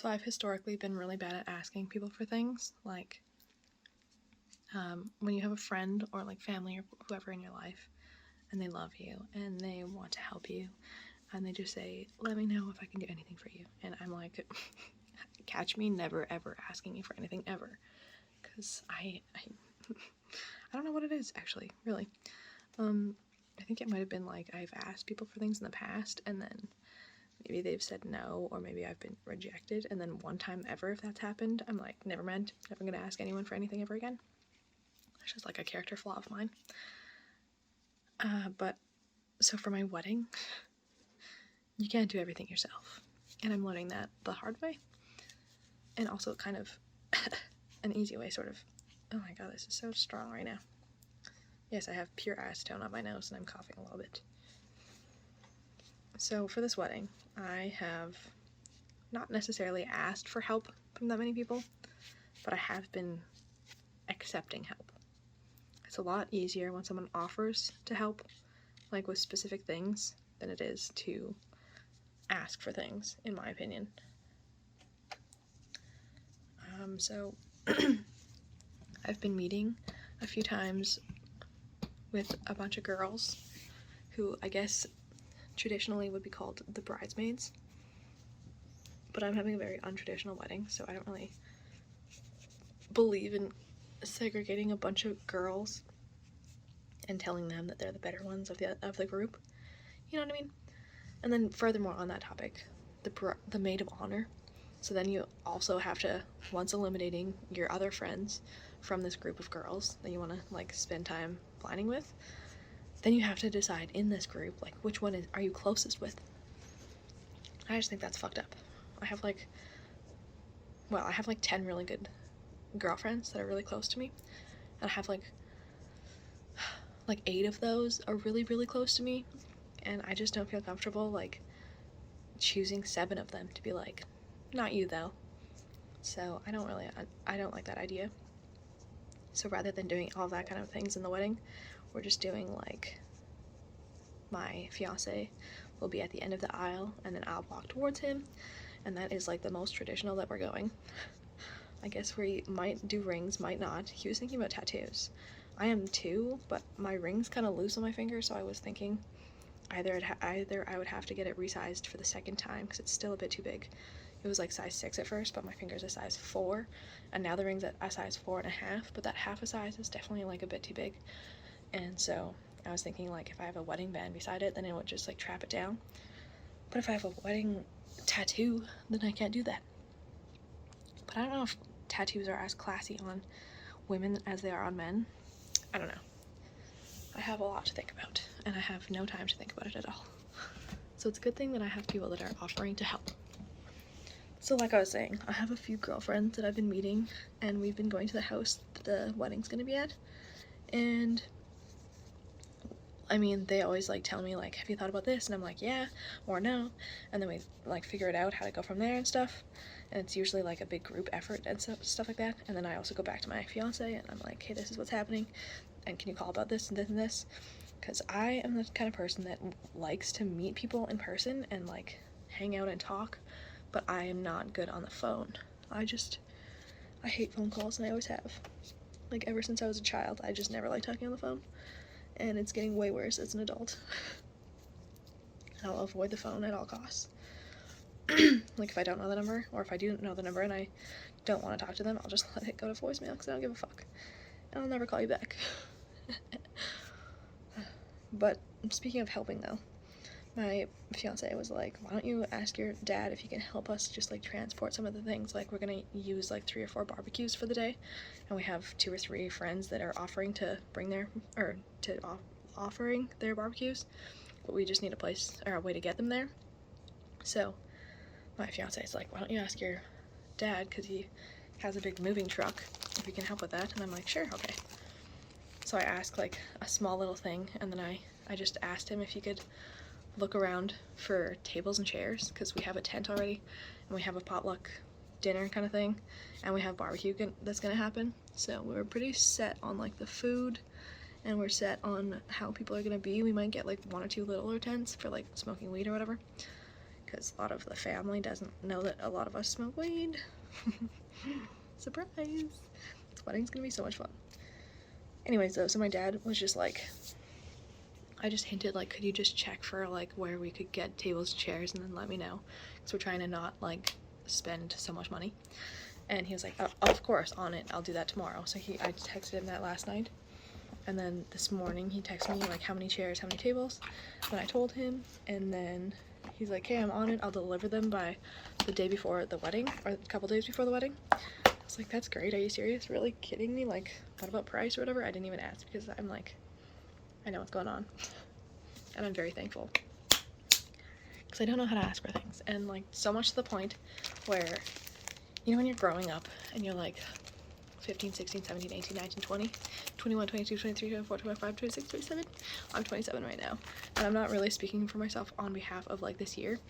So I've historically been really bad at asking people for things. Like, when you have a friend or like family or whoever in your life and they love you and they want to help you and they just say, let me know if I can do anything for you. And I'm like, catch me never ever asking you for anything ever. Because I don't know what it is, actually, really. I think it might have been like I've asked people for things in the past and then maybe they've said no, or maybe I've been rejected, and then one time ever if that's happened, I'm like, never mind, never gonna ask anyone for anything ever again. It's just like a character flaw of mine. But so for my wedding, you can't do everything yourself, and I'm learning that the hard way, and also kind of an easy way, sort of. Oh my god, this is so strong right now. Yes, I have pure acetone on my nose and I'm coughing a little bit. So for this wedding, I have not necessarily asked for help from that many people, but I have been accepting help. It's a lot easier when someone offers to help, like with specific things, than it is to ask for things, in my opinion. So I've been meeting a few times with a bunch of girls who I guess traditionally would be called the bridesmaids, but I'm having a very untraditional wedding, so I don't really believe in segregating a bunch of girls and telling them that they're the better ones of the group. You know what I mean? And then furthermore on that topic, the maid of honor. So then you also have to, once eliminating your other friends from this group of girls that you want to like spend time planning with, then you have to decide in this group like which one are you closest with. I just think that's fucked up. I have like 10 really good girlfriends that are really close to me, and I have like 8 of those are really, really close to me, and I just don't feel comfortable like choosing 7 of them to be like, not you though. So I don't like that idea. So rather than doing all that kind of things in the wedding, we're just doing like, my fiance will be at the end of the aisle and then I'll walk towards him, and that is like the most traditional that we're going. I guess we might do rings, might not. He was thinking about tattoos. I am too, but my ring's kind of loose on my finger, so I was thinking either I would have to get it resized for the second time because it's still a bit too big. It was like size 6 at first, but my finger's a size 4, and now the ring's at a size 4.5, but that half a size is definitely like a bit too big. And so I was thinking like if I have a wedding band beside it, then it would just like trap it down. But if I have a wedding tattoo, then I can't do that. But I don't know if tattoos are as classy on women as they are on men. I don't know. I have a lot to think about, and I have no time to think about it at all. So it's a good thing that I have people that are offering to help. So like I was saying, I have a few girlfriends that I've been meeting, and we've been going to the house that the wedding's gonna be at, and I mean, they always like tell me like, have you thought about this? And I'm like, yeah, or no, and then we like figure it out how to go from there and stuff, and it's usually like a big group effort and stuff like that. And then I also go back to my fiance and I'm like, hey, this is what's happening, and can you call about this and this and this? Because I am the kind of person that likes to meet people in person and like hang out and talk, but I am not good on the phone. I hate phone calls, and I always have. Like ever since I was a child, I just never liked talking on the phone, and it's getting way worse as an adult. I'll avoid the phone at all costs. Like if I don't know the number, or if I do know the number and I don't want to talk to them, I'll just let it go to voicemail because I don't give a fuck. And I'll never call you back. But speaking of helping though, my fiance was like, why don't you ask your dad if he can help us just like transport some of the things. Like we're gonna use like 3 or 4 barbecues for the day, and we have 2 or 3 friends that are offering to bring offering their barbecues, but we just need a place or a way to get them there. So my fiance is like, why don't you ask your dad, because he has a big moving truck, if he can help with that. And I'm like, sure, okay. So I asked like a small little thing, and then I just asked him if he could look around for tables and chairs, because we have a tent already and we have a potluck dinner kind of thing, and we have barbecue that's gonna happen. So we're pretty set on like the food, and we're set on how people are gonna be. We might get like 1 or 2 littler tents for like smoking weed or whatever, because a lot of the family doesn't know that a lot of us smoke weed. Surprise! This wedding's gonna be so much fun. Anyways though, so my dad was just like, I just hinted like, could you just check for like where we could get tables and chairs and then let me know, because we're trying to not like spend so much money. And he was like, oh, of course, on it, I'll do that tomorrow. So I texted him that last night, and then this morning he texted me like how many chairs, how many tables, and I told him, and then he's like, hey, I'm on it, I'll deliver them by the day before the wedding, or a couple days before the wedding. I was like, that's great, are you serious? Really kidding me? Like, what about price or whatever? I didn't even ask because I'm like, I know what's going on, and I'm very thankful because I don't know how to ask for things. And like, so much to the point where, you know, when you're growing up and you're like 15, 16, 17, 18, 19, 20, 21, 22, 23, 24, 25, 26, 27. I'm 27 right now. And I'm not really speaking for myself on behalf of like this year,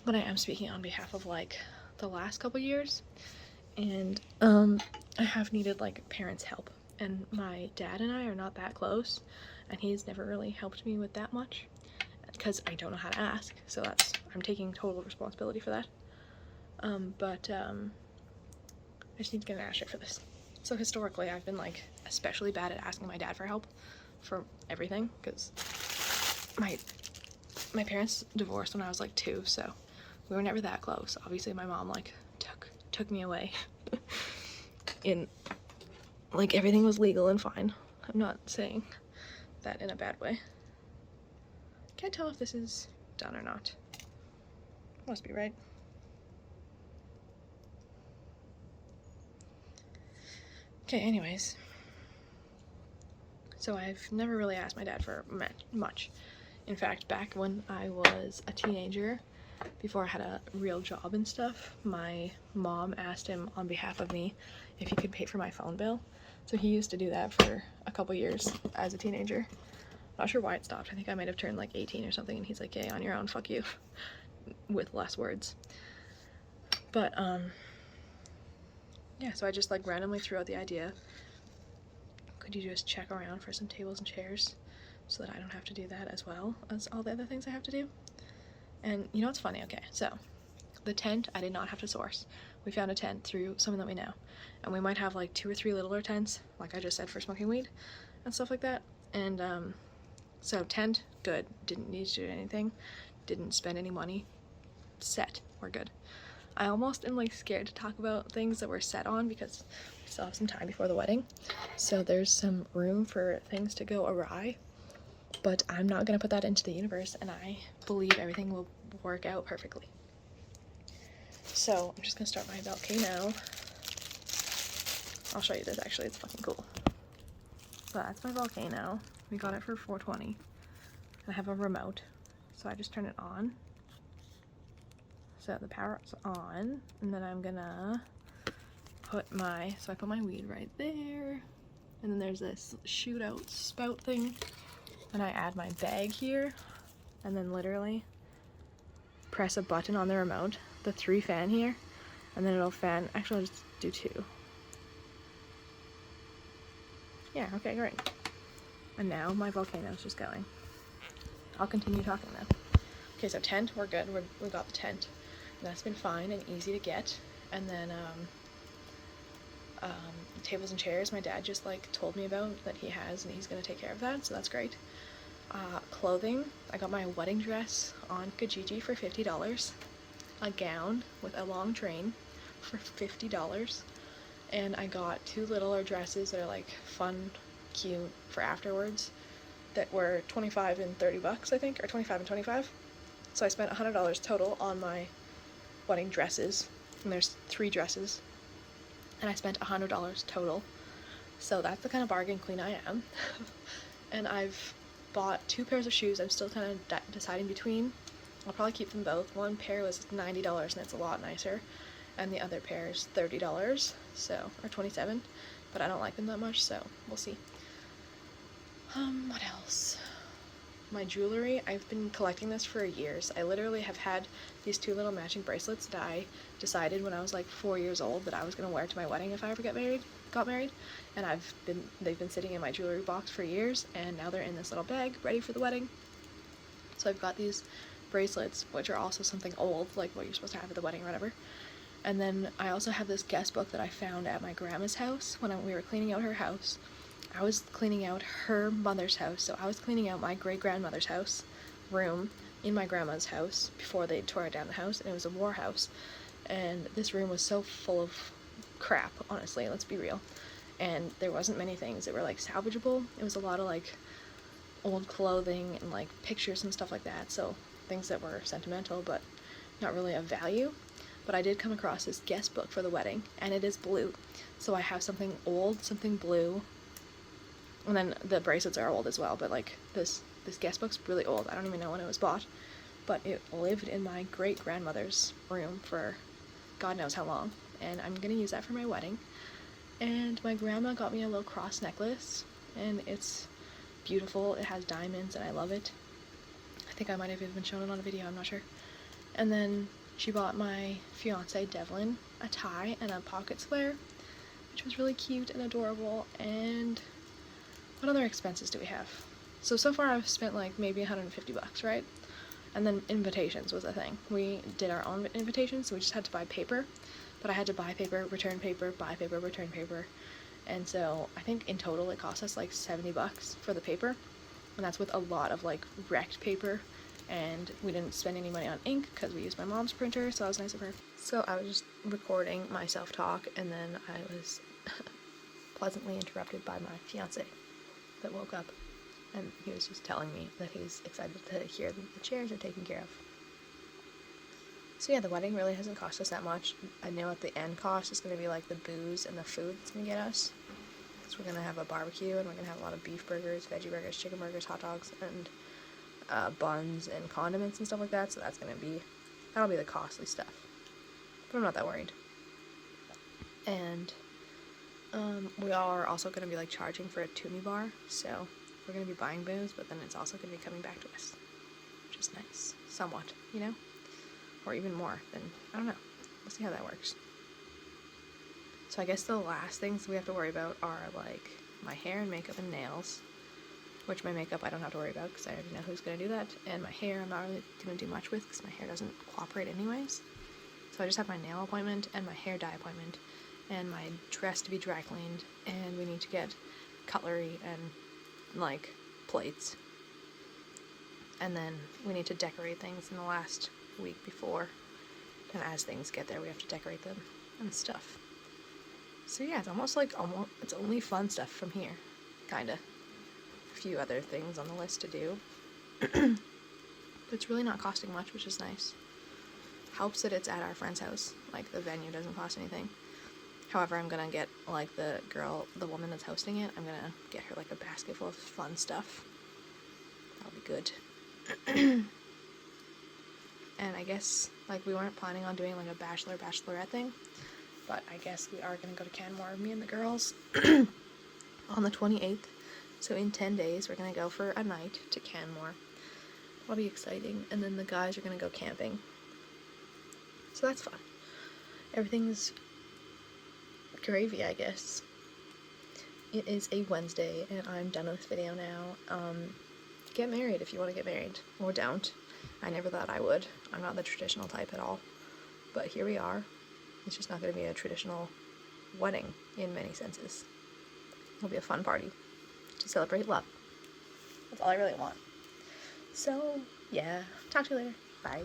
but I am speaking on behalf of like the last couple years. And I have needed like parents' help. And my dad and I are not that close, and he's never really helped me with that much because I don't know how to ask. So I'm taking total responsibility for that. I just need to get an ashtray for this. So historically, I've been like especially bad at asking my dad for help for everything, because my parents divorced when I was like 2, so we were never that close. Obviously, my mom like took me away. In like, everything was legal and fine. I'm not saying that in a bad way. Can't tell if this is done or not. Must be right. Okay, anyways, so I've never really asked my dad for much. In fact, back when I was a teenager, before I had a real job and stuff, my mom asked him on behalf of me if he could pay for my phone bill. So he used to do that for a couple years as a teenager. Not sure why it stopped. I think I might have turned like 18 or something, and he's like, "Hey, on your own, fuck you," with less words. But yeah, so I just like randomly threw out the idea, could you just check around for some tables and chairs so that I don't have to do that as well as all the other things I have to do? And you know what's funny? Okay, so the tent I did not have to source. We found a tent through someone that we know, and we might have like 2 or 3 littler tents, like I just said, for smoking weed and stuff like that. And so tent, good, didn't need to do anything, didn't spend any money, set, we're good. I almost am like scared to talk about things that we're set on because we still have some time before the wedding, so there's some room for things to go awry, but I'm not gonna put that into the universe, and I believe everything will work out perfectly. So I'm just gonna start my volcano. I'll show you this, actually, it's fucking cool. So that's my volcano. We got it for $4.20. I have a remote, so I just turn it on. So the power's on, and then I'm gonna put my weed right there, and then there's this shootout spout thing, and I add my bag here, and then literally press a button on the remote, the 3 fan here, and then it'll fan. Actually, I'll just do 2. Yeah, okay, great. And now my volcano's just going. I'll continue talking though. Okay, so tent, we're good. We got the tent. That's been fine and easy to get. And then tables and chairs, my dad just like told me about that he has, and he's gonna take care of that, so that's great. Clothing, I got my wedding dress on Kijiji for $50, a gown with a long train for $50, and I got 2 littler dresses that are like fun, cute for afterwards that were $25 and $30, I think, or $25 and $25. So I spent $100 total on my wedding dresses, and there's 3 dresses, and I spent $100 total. So that's the kind of bargain queen I am. And I've bought 2 pairs of shoes. I'm still kind of deciding between. I'll probably keep them both. One pair was $90, and it's a lot nicer, and the other pair is $30, so, or $27, but I don't like them that much, so we'll see. What else? My jewelry, I've been collecting this for years. I literally have had these 2 little matching bracelets that I decided when I was like 4 years old that I was going to wear to my wedding if I ever got married, and they've been sitting in my jewelry box for years, and now they're in this little bag ready for the wedding. So I've got these bracelets, which are also something old, like what you're supposed to have at the wedding or whatever. And then I also have this guest book that I found at my grandma's house when we were cleaning out her house. I was cleaning out her mother's house, so I was cleaning out my great-grandmother's house room in my grandma's house before they tore down the house, and it was a war house. And this room was so full of crap, honestly, let's be real. And there wasn't many things that were like salvageable. It was a lot of like old clothing and like pictures and stuff like that, so things that were sentimental but not really of value. But I did come across this guest book for the wedding, and it is blue, so I have something old, something blue, and then the bracelets are old as well, but like this guest book's really old. I don't even know when it was bought, but it lived in my great-grandmother's room for God knows how long, and I'm gonna use that for my wedding. And my grandma got me a little cross necklace, and it's beautiful. It has diamonds, and I love it. I think I might have even shown it on a video, I'm not sure. And then she bought my fiance Devlin a tie and a pocket square, which was really cute and adorable. And what other expenses do we have? So far I've spent like maybe $150, right? And then invitations was a thing. We did our own invitations, so we just had to buy paper. But I had to buy paper, return paper, buy paper, return paper. And so I think in total it cost us like $70 for the paper. And that's with a lot of like wrecked paper. And we didn't spend any money on ink because we used my mom's printer, so that was nice of her. So I was just recording my self-talk, and then I was pleasantly interrupted by my fiance that woke up. And he was just telling me that he's excited to hear that the chairs are taken care of. So yeah, the wedding really hasn't cost us that much. I know at the end cost is going to be like the booze and the food that's going to get us. Because we're going to have a barbecue, and we're going to have a lot of beef burgers, veggie burgers, chicken burgers, hot dogs, and buns and condiments and stuff like that. So that'll be the costly stuff. But I'm not that worried. And we are also going to be like charging for a Toomey bar. So we're going to be buying booze, but then it's also going to be coming back to us. Which is nice. Somewhat, you know? Or even more than, I don't know. We'll see how that works. So I guess the last things we have to worry about are like my hair and makeup and nails, which my makeup I don't have to worry about because I already know who's going to do that, and my hair I'm not really going to do much with because my hair doesn't cooperate anyways. So I just have my nail appointment and my hair dye appointment and my dress to be dry cleaned, and we need to get cutlery and like plates, and then we need to decorate things in the last week before, and as things get there we have to decorate them and stuff. So yeah, it's only fun stuff from here, kinda. A few other things on the list to do. But it's really not costing much, which is nice. Helps that it's at our friend's house, like the venue doesn't cost anything. However, I'm gonna get like the woman that's hosting it, I'm gonna get her like a basket full of fun stuff. That'll be good. And I guess, like, we weren't planning on doing, like, a bachelorette thing, but I guess we are going to go to Canmore, me and the girls, on the 28th. So in 10 days, we're going to go for a night to Canmore. That'll be exciting. And then the guys are going to go camping. So that's fun. Everything's gravy, I guess. It is a Wednesday, and I'm done with this video now. Get married if you want to get married, or don't. I never thought I would. I'm not the traditional type at all. But here we are. It's just not going to be a traditional wedding in many senses. It'll be a fun party to celebrate love. That's all I really want. So, yeah. Talk to you later. Bye.